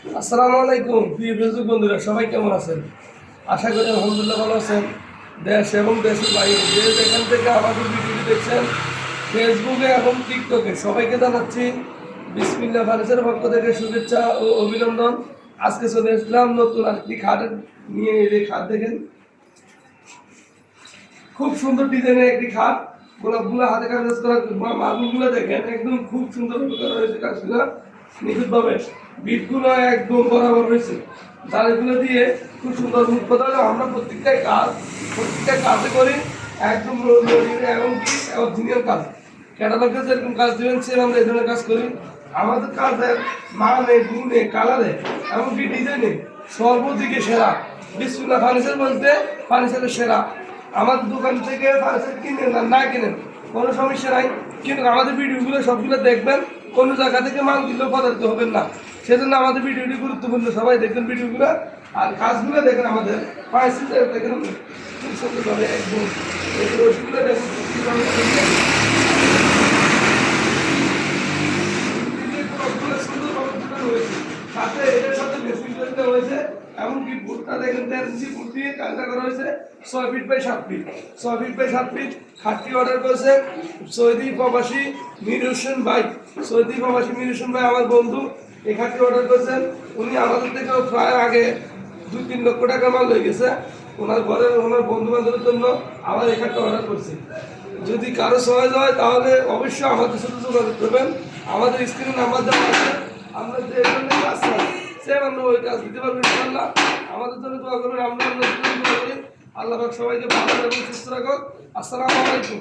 আসসালামু আলাইকুম প্রিয় ফেসবুক বন্ধুরা, সবাই কেমন আছেন? আশা করি আলহামদুলিল্লাহ ভালো আছেন। দেশ এবং দেশের বাইরে যে যেখান থেকে আমাদের ভিডিওটি দেখছেন, ফেসবুকে এবং টিকটকে, সবাইকে জানাচ্ছি বিসমিল্লাহ ফার্নিচারের পক্ষ থেকে শুভেচ্ছা ও অভিনন্দন। আজকে চলে আসলাম নতুন আরেকটি খাট নিয়ে। এই খাট দেখেন, খুব সুন্দর ডিজাইনের একটি খাট। গোলাপগুলো হাতে কাজ করা, মার্বেলগুলো দেখেন একদম খুব সুন্দর করা হয়েছে। কাজগুলো নিখুঁতভাবে, বিটগুলো একদম বরাবর হয়েছে। দাঁড়িগুলো দিয়ে খুব সুন্দর মুখ কথা হলো। আমরা প্রত্যেকটা কাজে করি একদম এবং কি অরিজিনাল কাজ। ক্যাটালগে যেরকম কাজ দেবেন সেম আমরা এই ধরনের কাজ করি। আমাদের কাজের মানে গুণে কালারে এমনকি ডিজাইনে সর্বদিকে সেরা। বিসমিল্লাহ ফার্নিচার বলতে ফার্নিচারের সেরা। আমাদের দোকান থেকে ফার্নিচার কিনেন আর না কিনেন কোনো সমস্যা নাই, কিন্তু আমাদের ভিডিওগুলো সবগুলো দেখবেন। কোনো জায়গা থেকে মাল দিলেও পদার্থ হবেন না। সেজন্য আমাদের ভিডিওটি গুরুত্বপূর্ণ, সবাই দেখবেন ভিডিওগুলো আর কাজগুলো দেখেন। আমাদের ফার্নিচার দেখেন খুব সুন্দরভাবে একদম রসগুলো দেখেন সাথে এটার সাথে মেশিন দেওয়া হয়েছে। এমনকি বুটটা দেখেন 13 ইঞ্চি বুট দিয়ে কাজটা করা হয়েছে। 6 feet by 7 feet, 6 feet by 7 feet খাটটি অর্ডার করেছে সৌদি প্রবাসী মীর হোসেন ভাই। সৌদি প্রবাসী মীর হোসেন ভাই আমার বন্ধু। এই খাটটি অর্ডার করেছেন। উনি আমাদের থেকে প্রায় আগে 2-3 লক্ষ টাকা মাল হয়ে গেছে। ওনার ঘরের ওনার বন্ধু বান্ধবের জন্য আবার এই খাটটা অর্ডার করছে। যদি কারো সহজ হয় তাহলে অবশ্যই আমাদের সাথে যোগাযোগ করবেন। আমাদের স্ক্রিনে নাম্বার দেওয়া আছে। আমরা যে ধরনের কাজ চাই সেম আমরা ওই কাজ দিতে পারবো ইনশাআল্লাহ। আমাদের জন্য দোয়া করবেন, আমরা দোয়া করি। আল্লাহ পাক সবাইকে ভালো এবং সুস্থ রাখুন। আসসালামু আলাইকুম।